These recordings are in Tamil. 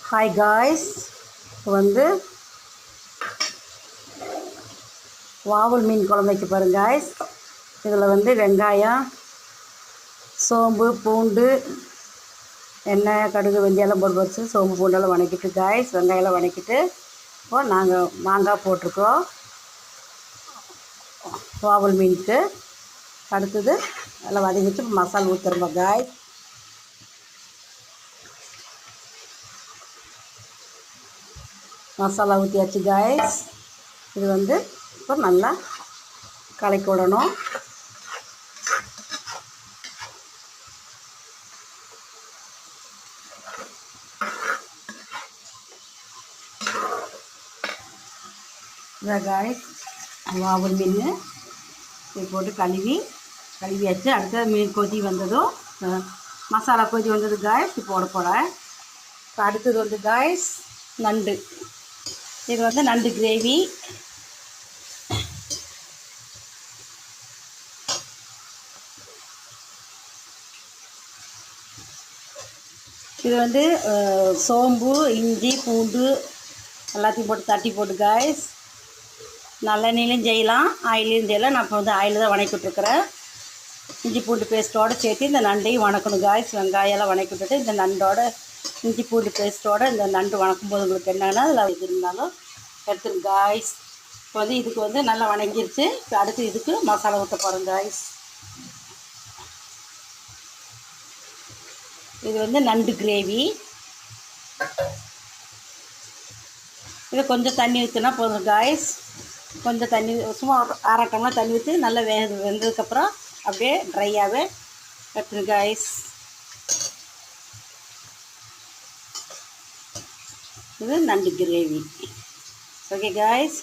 ஹாய் காய்ஸ், வந்து வாவல் மீன் குழம்பு வைக்க பாருங்க காய்ஸ். இதில் வந்து வெங்காயம், சோம்பு, பூண்டு, எண்ணெய், கடுகு, வெந்தயம்லாம் போட்டு வச்சு சோம்பு பூண்டெல்லாம் வதக்கிட்டு காய்ஸ், வெங்காயம்லாம் வதக்கிட்டு இப்போ நாங்கள் மாங்காய் போட்டிருக்கோம் வாவல் மீனுக்கு. அடுத்தது எல்லாம் வதக்கிட்டு மசாலா ஊற்றுறோம் காய்ஸ். மசாலா ஊற்றியாச்சு காய்ஸ். இது வந்து இப்போ நல்லா கலக்கி விடணும். இதை காய்ஸ் வாவல் மீன் இது போட்டு கழுவியாச்சு. அடுத்த மீன் கொதி வந்ததும் மசாலா கொதி வந்தது காய்ஸ் போட போகிறேன். இப்போ அடுத்தது வந்து காய்ஸ் நண்டு. இது வந்து நண்டு கிரேவி. இது வந்து சோம்பு, இஞ்சி, பூண்டு எல்லாத்தையும் போட்டு தட்டி போட்டு காய்ஸ். நல்லெண்ணெயிலையும் செய்யலாம், ஆயிலையும் செய்யலாம். நான் இப்போ வந்து ஆயில் தான் வதக்கிட்டுருக்குறேன். இஞ்சி பூண்டு பேஸ்ட்டோடு சேர்த்து இந்த நண்டையும் வதக்கணும் காய்ஸ். வெங்காயம்லாம் வதக்கி விட்டுட்டு இந்த நண்டோட இஞ்சி பூண்டு பேஸ்ட்டோடு இந்த நண்டு வதக்கும் போது உங்களுக்கு என்னென்னா அதில் இது இருந்தாலும் எடுத்துருங்க காய்ஸ். இப்போ வந்து இதுக்கு வந்து நல்லா வதங்கிருச்சு. இப்போ அடுத்து இதுக்கு மசாலா ஊற்ற போகிறோம் காய்ஸ். இது வந்து நண்டு கிரேவி. இது கொஞ்சம் தண்ணி ஊற்றினா போதும் காய்ஸ். கொஞ்சம் தண்ணி சும்மா அரை டம்ளர் தண்ணி ஊற்றி நல்லா வெந்ததுக்கப்புறம் அப்படியே ட்ரையாகவே எடுத்துருங்க காய்ஸ். இது நண்டு கிரேவி. ஓகே காய்ஸ்,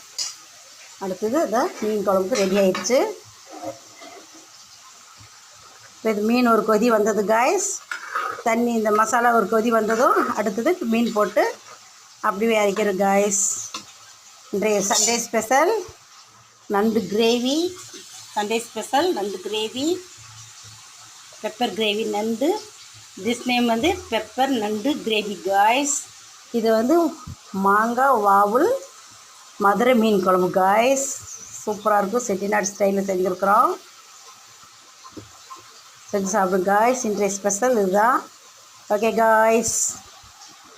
அடுத்தது இதான் மீன் குழம்புக்கு ரெடி ஆயிடுச்சு. இது மீன் ஒரு கொதி வந்தது காய்ஸ். தண்ணி இந்த மசாலா ஒரு கொதி வந்ததும் அடுத்தது மீன் போட்டு அப்படியே அரைக்கிறோம் காய்ஸ். இன்றைய சண்டே ஸ்பெஷல் நண்டு கிரேவி. சண்டே ஸ்பெஷல் நண்டு கிரேவி, பெப்பர் கிரேவி நண்டு. திஸ் நேம் வந்து பெப்பர் நண்டு கிரேவி காய்ஸ். இது வந்து மாங்காய் வாவல் மதுரை மீன் குழம்பு காய்ஸ். சூப்பராக இருக்கும். செட்டிநாடு ஸ்டைலில் செஞ்சுருக்குறோம். செஞ்சு சாப்பிடுங்க காய்ஸ். இன்றைய ஸ்பெஷல் இதுதான். Okay guys.